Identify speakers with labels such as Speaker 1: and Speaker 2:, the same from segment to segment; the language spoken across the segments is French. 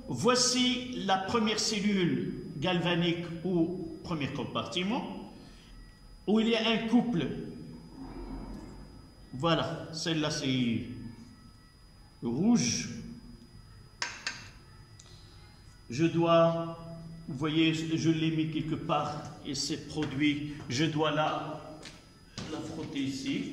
Speaker 1: voici la première cellule galvanique ou premier compartiment où il y a un couple. Voilà, celle-là c'est rouge. Je dois, vous voyez, je l'ai mis quelque part et c'est produit. Je dois la frotter ici.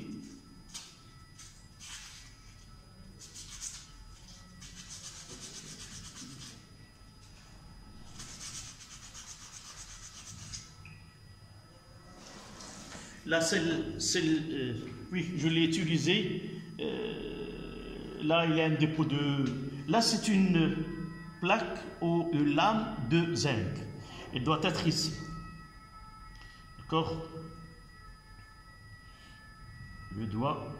Speaker 1: Là, oui, je l'ai utilisé. Là, il y a un dépôt de... Là, c'est une plaque ou une lame de zinc. Elle doit être ici. D'accord? Je dois...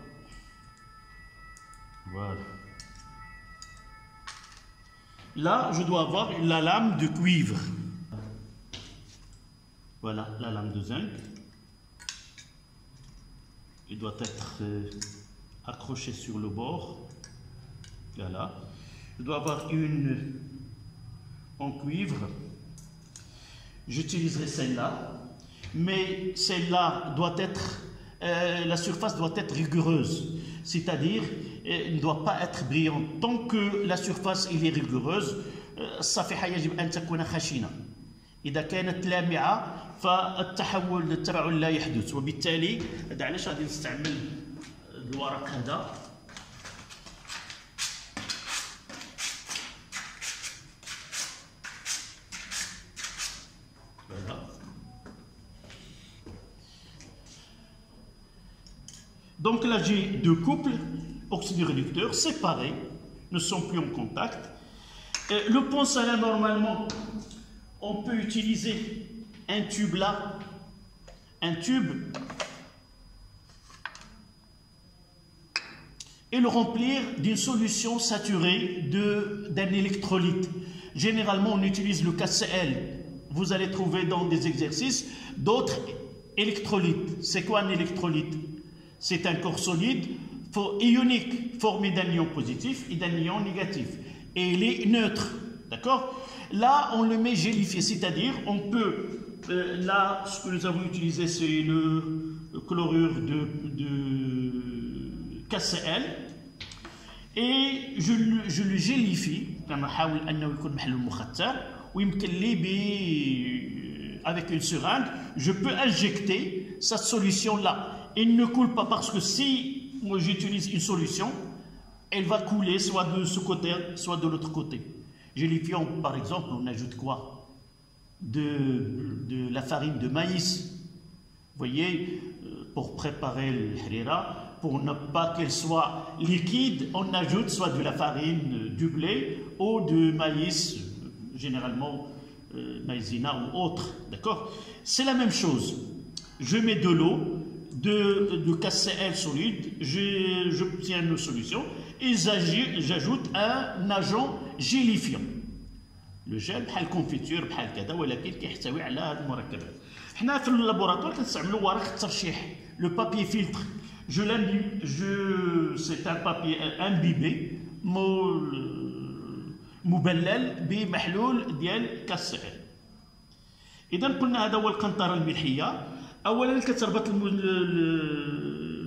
Speaker 1: Voilà. Là, je dois avoir la lame de cuivre. Voilà, la lame de zinc. Il doit être accroché sur le bord. Voilà. Je dois avoir une en cuivre. J'utiliserai celle-là. Mais celle-là doit être, la surface doit être rigoureuse. C'est-à-dire, elle ne doit pas être brillante. Tant que la surface est rigoureuse, الصفيحة يجب أن تكون خشنة. إذا كانت لامعة فالتحول التفاعل لا يحدث، وبالتالي هذا علاش غادي نستعمل الورق هذا. Donc là j'ai deux couples oxydoréducteurs séparés, ne sont plus en contact. Le pont-salin normalement on peut utiliser un tube là, un tube, et le remplir d'une solution saturée d'un électrolyte. Généralement, on utilise le KCl. Vous allez trouver dans des exercices d'autres électrolytes. C'est quoi un électrolyte? C'est un corps solide ionique formé d'un ion positif et d'un ion négatif. Et il est neutre. D'accord? Là, on le met gélifié, c'est-à-dire on peut, là, ce que nous avons utilisé, c'est le chlorure de KCl, et je le gélifie, avec une seringue, je peux injecter cette solution-là. Il ne coule pas parce que si moi j'utilise une solution, elle va couler soit de ce côté, soit de l'autre côté. Gélifiant, par exemple, on ajoute quoi? De la farine de maïs. Vous voyez, pour préparer le harira, pour ne pas qu'elle soit liquide, on ajoute soit de la farine du blé ou de maïs, généralement maïzena ou autre. D'accord? C'est la même chose. Je mets de l'eau, de KCl solide, j'obtiens une solution et j'ajoute un agent gélifiant. Le gel بحال الكونفيتور بحال كذا ولكن كيحتوي على هذه المركبات. حنا في اللابوراتوار كنستعملوا ورق الترشيح، لو بابي فلتر. c'est un papier imbibé مبلل بمحلول ديال كالسعر. إذا قلنا هذا هو القنطرة الملحية. أولا كتربط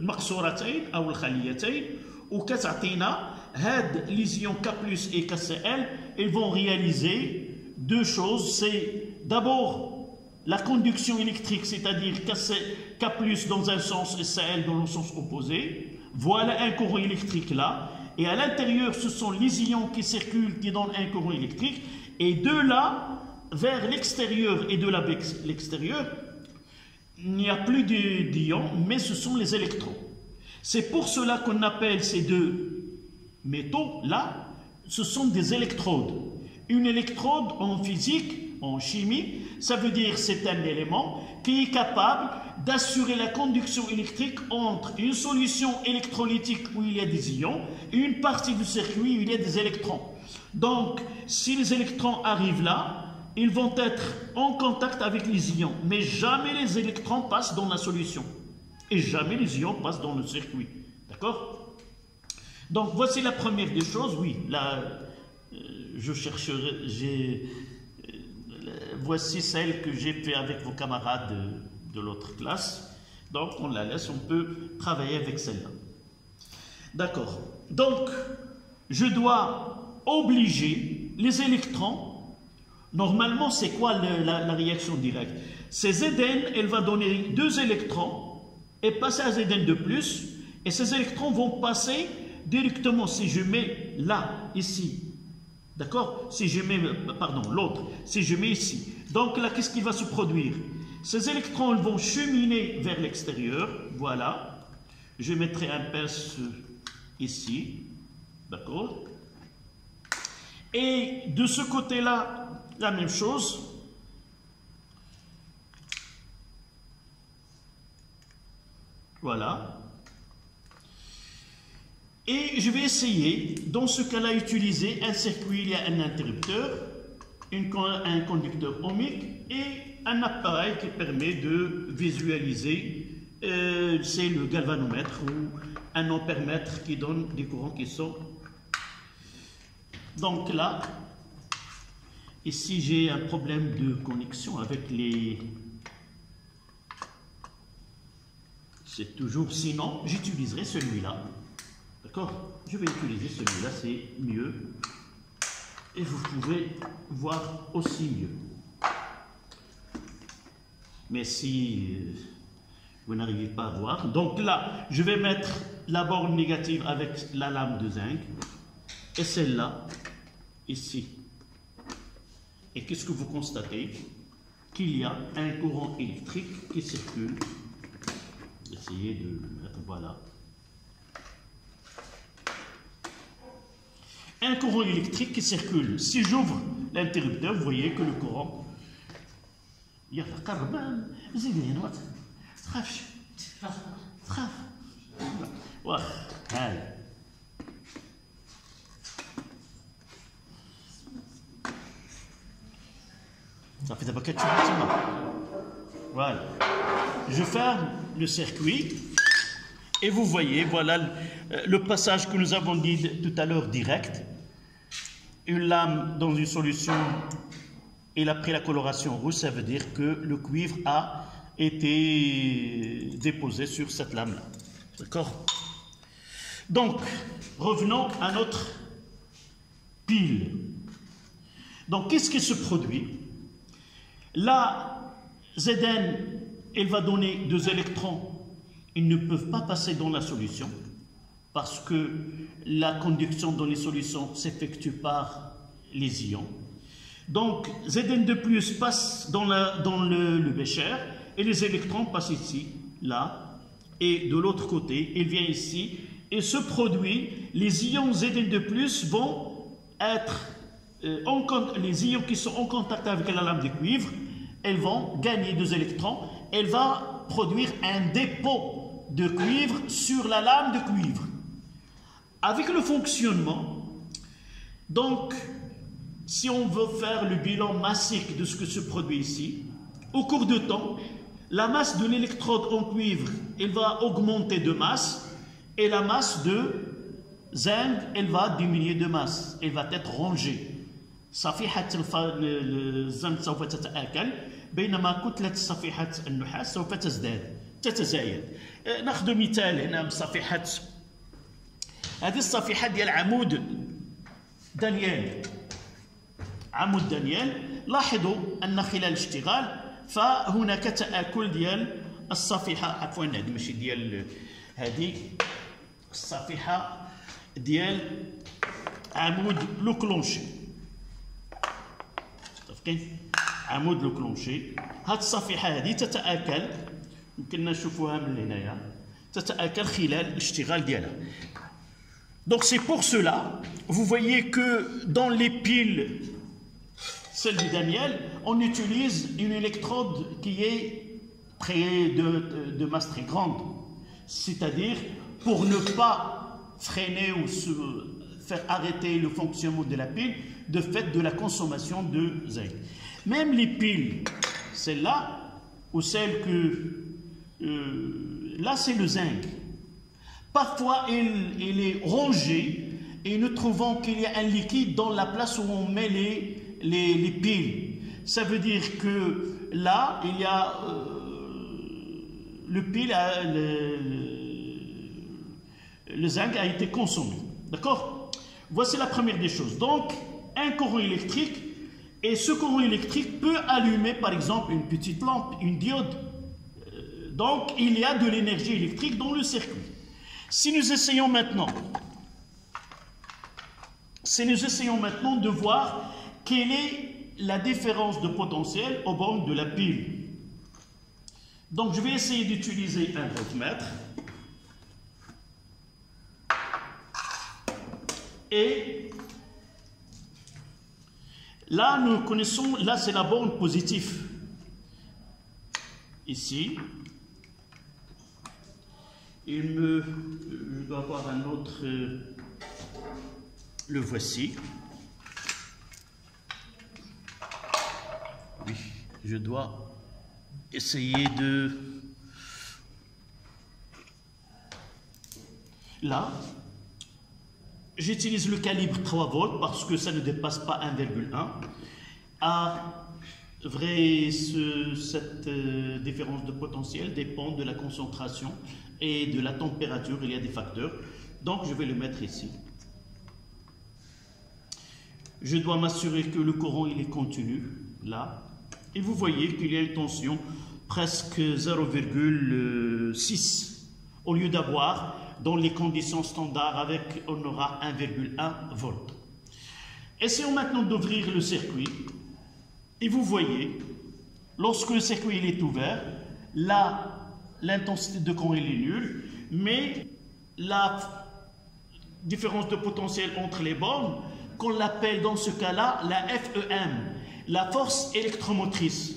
Speaker 1: المقصورتين أو الخليتين وكتعطينا هاد les ions K+ et KCl. Ils vont réaliser deux choses. C'est d'abord la conduction électrique, c'est-à-dire K+ dans un sens et Cl dans le sens opposé. Voilà un courant électrique là. Et à l'intérieur, ce sont les ions qui circulent, qui donnent un courant électrique. Et de là, vers l'extérieur et de là vers l'extérieur, il n'y a plus d'ions, mais ce sont les électrons. C'est pour cela qu'on appelle ces deux métaux-là, ce sont des électrodes. Une électrode en physique, en chimie, ça veut dire c'est un élément qui est capable d'assurer la conduction électrique entre une solution électrolytique où il y a des ions et une partie du circuit où il y a des électrons. Donc, si les électrons arrivent là, ils vont être en contact avec les ions, mais jamais les électrons passent dans la solution et jamais les ions passent dans le circuit. D'accord? Donc, voici la première des choses. Oui, là, je chercherai, voici celle que j'ai fait avec vos camarades de l'autre classe. Donc on la laisse, on peut travailler avec celle-là. D'accord. Donc, je dois obliger les électrons. Normalement, c'est quoi la réaction directe? C'est Zn, elle va donner 2 électrons et passer à Zn de plus. Et ces électrons vont passer directement, si je mets là, ici. D'accord? Si je mets, pardon, l'autre, si je mets ici. Donc là, qu'est-ce qui va se produire? Ces électrons ils vont cheminer vers l'extérieur. Voilà. Je mettrai un pince ici. D'accord? Et de ce côté-là, la même chose. Voilà. Et je vais essayer, dans ce cas-là, utiliser un circuit, il y a un interrupteur, un conducteur ohmique et un appareil qui permet de visualiser, c'est le galvanomètre ou un ampèremètre qui donne des courants qui sont... Donc là, ici j'ai un problème de connexion avec les... C'est toujours, sinon j'utiliserai celui-là. D'accord? Je vais utiliser celui-là, c'est mieux. Et vous pouvez voir aussi mieux. Mais si vous n'arrivez pas à voir, donc là, je vais mettre la borne négative avec la lame de zinc et celle-là, ici. Et qu'est-ce que vous constatez? Qu'il y a un courant électrique qui circule. Essayez de le mettre, voilà. Un courant électrique qui circule. Si j'ouvre l'interrupteur, vous voyez que le courant... Il y a ça fait d'abord quelque chose. Voilà. Je ferme le circuit et vous voyez, voilà le passage que nous avons dit tout à l'heure direct. Une lame dans une solution, il a pris la coloration rouge, ça veut dire que le cuivre a été déposé sur cette lame-là. D'accord? Donc, revenons à notre pile. Donc, qu'est-ce qui se produit? Là, Zn, elle va donner 2 électrons. Ils ne peuvent pas passer dans la solution parce que la conduction dans les solutions s'effectue par les ions. Donc, Zn de plus passe dans le bécher et les électrons passent ici, là, et de l'autre côté, il vient ici et ce produit, les ions Zn de plus vont être, les ions qui sont en contact avec la lame de cuivre, elles vont gagner 2 électrons, elle va produire un dépôt de cuivre sur la lame de cuivre. Avec le fonctionnement, donc, si on veut faire le bilan massique de ce que se produit ici, au cours de temps, la masse de l'électrode en cuivre, elle va augmenter de masse, et la masse de zinc, elle va diminuer de masse, elle va être rongée. صفيحة الزنك سوف تتآكل بينما كتلة صفيحة النحاس سوف تتزايد. ناخذ مثال هنا بصفيحة هذه الصفيحة ديال عمود دانيال. عمود دانيال لاحظوا أن خلال الاشتغال فهناك تآكل ديال الصفيحة، عفوا هذه ماشي ديال هذه الصفيحة ديال عمود لو كلونشي. عمود لو كلونشي، هاد الصفيحة هذه تتآكل، يمكننا نشوفوها من هنايا، تتآكل خلال الاشتغال ديالها. Donc c'est pour cela, vous voyez que dans les piles, celle du Daniel, on utilise une électrode qui est de masse très grande. C'est-à-dire, pour ne pas freiner ou se faire arrêter le fonctionnement de la pile, de fait de la consommation de zinc. Même les piles, celle-là, ou celle que... là, c'est le zinc. Parfois, il est rongé et nous trouvons qu'il y a un liquide dans la place où on met les piles. Ça veut dire que là, il y a le pile, le zinc a été consommé. D'accord? Voici la première des choses. Donc, un courant électrique, et ce courant électrique peut allumer, par exemple, une petite lampe, une diode. Donc, il y a de l'énergie électrique dans le circuit. Si nous essayons maintenant de voir quelle est la différence de potentiel aux bornes de la pile. Donc, je vais essayer d'utiliser un voltmètre. Et là, nous connaissons, là c'est la borne positive. Ici, je dois avoir un autre, le voici. Oui, je dois essayer de... Là, j'utilise le calibre 3 volts parce que ça ne dépasse pas 1,1. Cette différence de potentiel dépend de la concentration et de la température. Il y a des facteurs. Donc, je vais le mettre ici. Je dois m'assurer que le courant il est continu, là. Et vous voyez qu'il y a une tension presque 0,6 au lieu d'avoir dans les conditions standards avec on aura 1,1 volt. Essayons maintenant d'ouvrir le circuit et vous voyez lorsque le circuit il est ouvert, là l'intensité de courant il est nulle, mais la différence de potentiel entre les bornes qu'on l'appelle dans ce cas-là la FEM, la force électromotrice.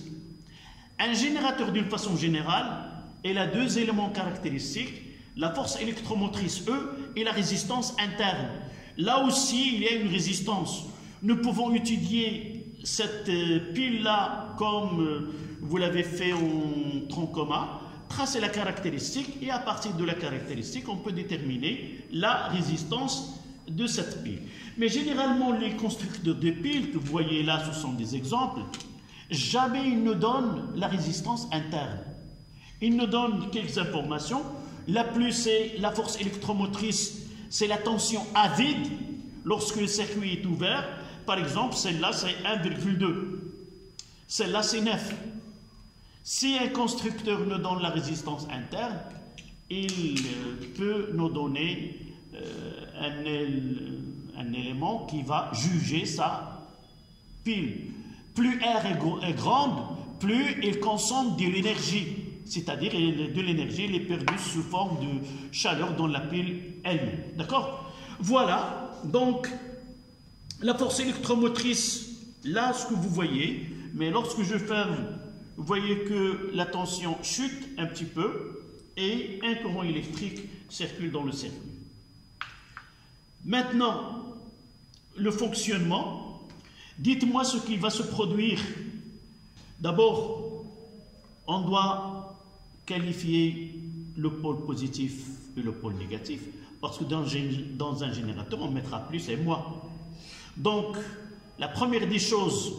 Speaker 1: Un générateur d'une façon générale, il a deux éléments caractéristiques, la force électromotrice E et la résistance interne. Là aussi, il y a une résistance. Nous pouvons étudier cette pile-là comme vous l'avez fait en tronc commun, tracer la caractéristique et à partir de la caractéristique, on peut déterminer la résistance de cette pile. Mais généralement, les constructeurs de piles que vous voyez là, ce sont des exemples, jamais ils ne donnent la résistance interne. Ils nous donnent quelques informations. La plus, c'est la force électromotrice, c'est la tension à vide lorsque le circuit est ouvert. Par exemple, celle-là, c'est 1,2. Celle-là, c'est 9. Si un constructeur nous donne la résistance interne, il peut nous donner un élément qui va juger sa pile. Plus R est grande, plus il consomme de l'énergie. C'est-à-dire de l'énergie, elle est perdue sous forme de chaleur dans la pile elle-même. D'accord? Voilà, donc la force électromotrice, là ce que vous voyez, mais lorsque je ferme, vous voyez que la tension chute un petit peu et un courant électrique circule dans le circuit. Maintenant, le fonctionnement, dites-moi ce qui va se produire. D'abord, on doit qualifier le pôle positif et le pôle négatif, parce que dans un générateur, on mettra plus et moins. Donc, la première des choses,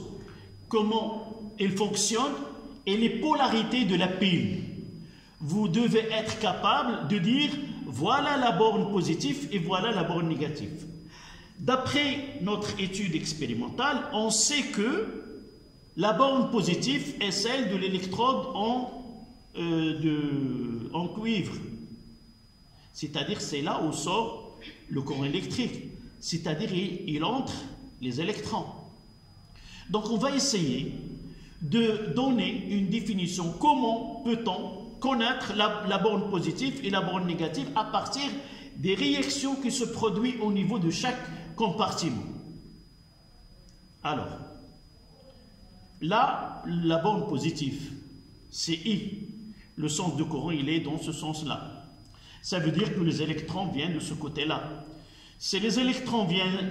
Speaker 1: comment il fonctionne et les polarités de la pile. Vous devez être capable de dire, voilà la borne positive et voilà la borne négative. D'après notre étude expérimentale, on sait que la borne positive est celle de l'électrode en cuivre, c'est-à-dire c'est là où sort le courant électrique, c'est-à-dire il entre les électrons. Donc on va essayer de donner une définition. Comment peut-on connaître la borne positive et la borne négative à partir des réactions qui se produisent au niveau de chaque compartiment? Alors, là, la borne positive, c'est I. Le sens de courant, il est dans ce sens-là. Ça veut dire que les électrons viennent de ce côté-là. Si les électrons viennent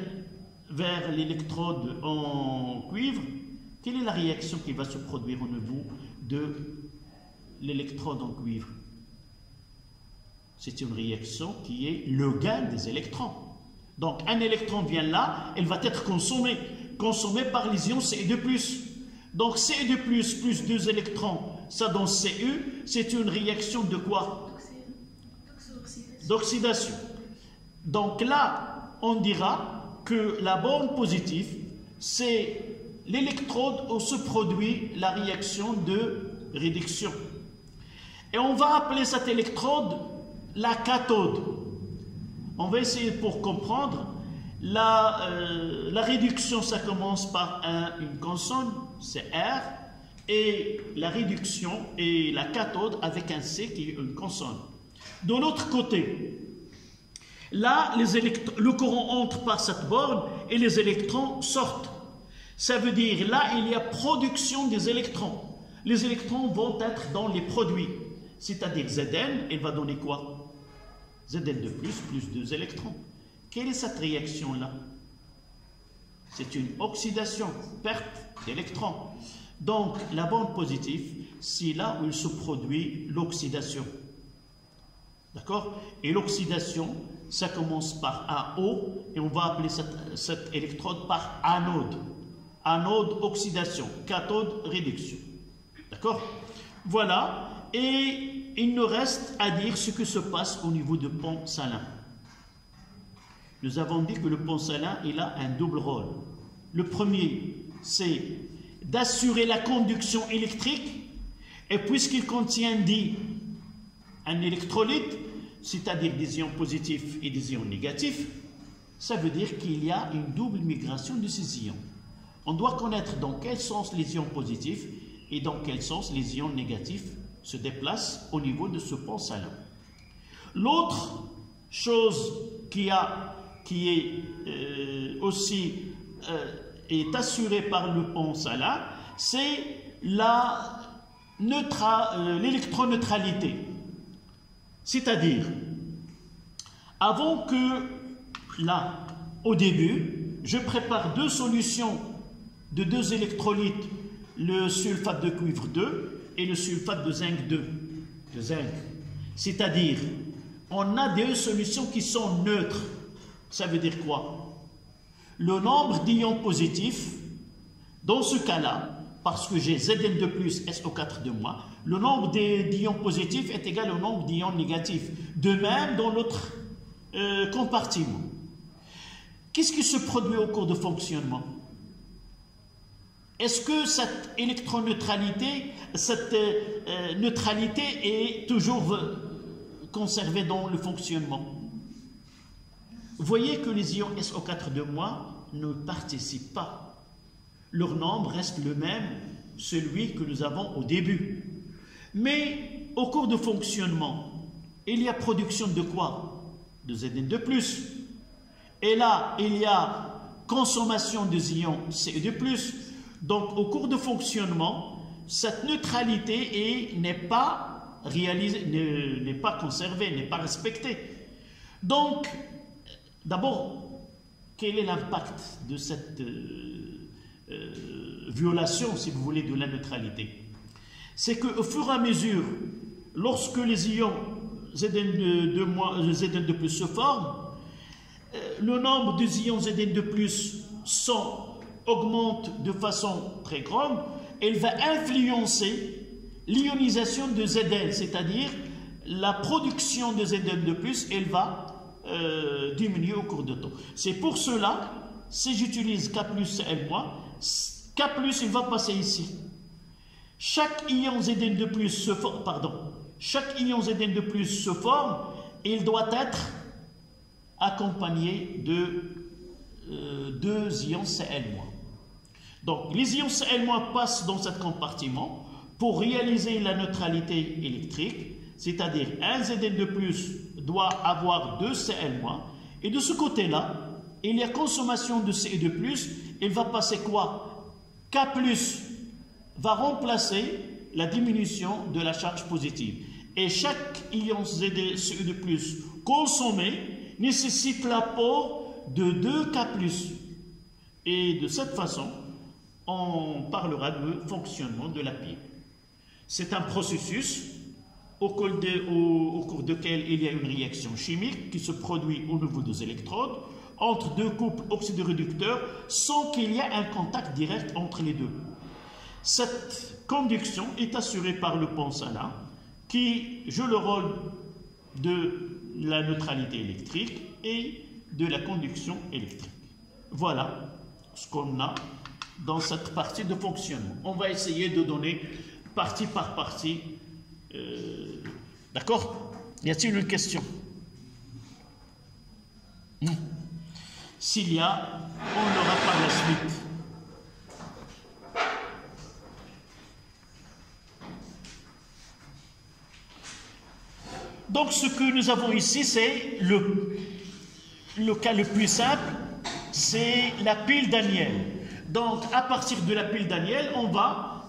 Speaker 1: vers l'électrode en cuivre, quelle est la réaction qui va se produire au niveau de l'électrode en cuivre? C'est une réaction qui est le gain des électrons. Donc un électron vient là, elle va être consommée par les ions Ce2+. Donc Ce2+, plus 2 électrons, ça donne Cu, c'est une réaction de quoi? D'oxydation. Donc là, on dira que la borne positive, c'est l'électrode où se produit la réaction de réduction. Et on va appeler cette électrode la cathode. On va essayer pour comprendre. La réduction, ça commence par une consonne, c'est R, et la réduction et la cathode avec un C qui est une consonne. De l'autre côté, là, le courant entre par cette borne et les électrons sortent. Ça veut dire, là, il y a production des électrons. Les électrons vont être dans les produits. C'est-à-dire Zn, elle va donner quoi? Zn de plus 2 électrons. Quelle est cette réaction-là? C'est une oxydation, perte d'électrons. Donc, la borne positive, c'est là où il se produit l'oxydation. D'accord? Et l'oxydation, ça commence par un O, et on va appeler cette électrode par anode. Anode, oxydation. Cathode, réduction. D'accord? Voilà. Et il nous reste à dire ce que se passe au niveau du pont salin. Nous avons dit que le pont salin, il a un double rôle. Le premier, c'est d'assurer la conduction électrique, et puisqu'il contient un électrolyte, c'est-à-dire des ions positifs et des ions négatifs, ça veut dire qu'il y a une double migration de ces ions. On doit connaître dans quel sens les ions positifs et dans quel sens les ions négatifs se déplacent au niveau de ce pont salin. L'autre chose qui est aussi assurée par le pont salin, c'est l'électroneutralité. C'est-à-dire, avant que, là, au début, je prépare deux solutions de deux électrolytes, le sulfate de cuivre 2 et le sulfate de zinc 2. C'est-à-dire, on a deux solutions qui sont neutres. Ça veut dire quoi? Le nombre d'ions positifs, dans ce cas-là, parce que j'ai Zn de plus, SO4 de moins, le nombre d'ions positifs est égal au nombre d'ions négatifs. De même, dans l'autre compartiment. Qu'est-ce qui se produit au cours de fonctionnement? Est-ce que cette électroneutralité, cette neutralité est toujours conservée dans le fonctionnement? Vous voyez que les ions SO4 de moins ne participent pas. Leur nombre reste le même, celui que nous avons au début. Mais au cours de fonctionnement, il y a production de quoi? De Zn de plus. Et là, il y a consommation des ions Ce de plus. Donc, au cours de fonctionnement, cette neutralité n'est pas réalisée, n'est pas conservée, n'est pas respectée. Donc, d'abord, quel est l'impact de cette violation, si vous voulez, de la neutralité? C'est qu'au fur et à mesure, lorsque les ions Zn de plus se forment, le nombre des ions Zn de plus augmente de façon très grande, elle va influencer l'ionisation de Zn, c'est-à-dire la production de Zn de plus, elle va diminuer au cours de temps. C'est pour cela, si j'utilise K plus Cl-, K plus, il va passer ici. Chaque ion Zn de plus se forme, chaque ion Zn de plus se forme, il doit être accompagné de deux ions Cl-. Donc, les ions Cl- passent dans ce compartiment pour réaliser la neutralité électrique, c'est-à-dire un Zn de plus doit avoir deux Cl-, et de ce côté-là, il y a consommation de Ce de plus, il va passer quoi? K plus va remplacer la diminution de la charge positive. Et chaque ion Ce de plus consommé nécessite l'apport de 2 K+. Et de cette façon, on parlera de fonctionnement de la pile. C'est un processus au cours duquel il y a une réaction chimique qui se produit au niveau des électrodes. entre deux couples oxydoréducteurs sans qu'il y ait un contact direct entre les deux. Cette conduction est assurée par le pont salin qui joue le rôle de la neutralité électrique et de la conduction électrique. Voilà ce qu'on a dans cette partie de fonctionnement. On va essayer de donner partie par partie. D'accord? Y a-t-il une question? S'il y a, on l'aura par la suite. Donc ce que nous avons ici, c'est le cas le plus simple, c'est la pile Daniel. Donc à partir de la pile Daniel, on va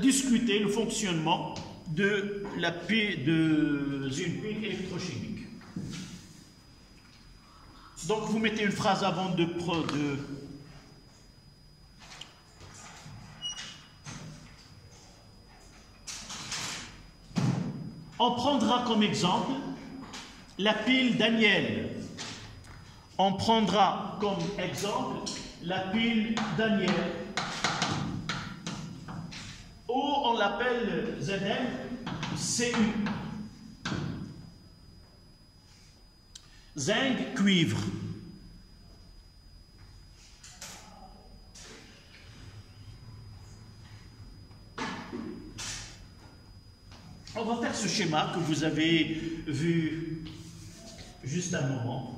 Speaker 1: discuter le fonctionnement de la pile, d'une pile électrochimique. Donc vous mettez une phrase avant de on prendra comme exemple la pile Daniel. On prendra comme exemple la pile Daniel. Ou on l'appelle ZnCu. Zinc, cuivre. On va faire ce schéma que vous avez vu juste un moment.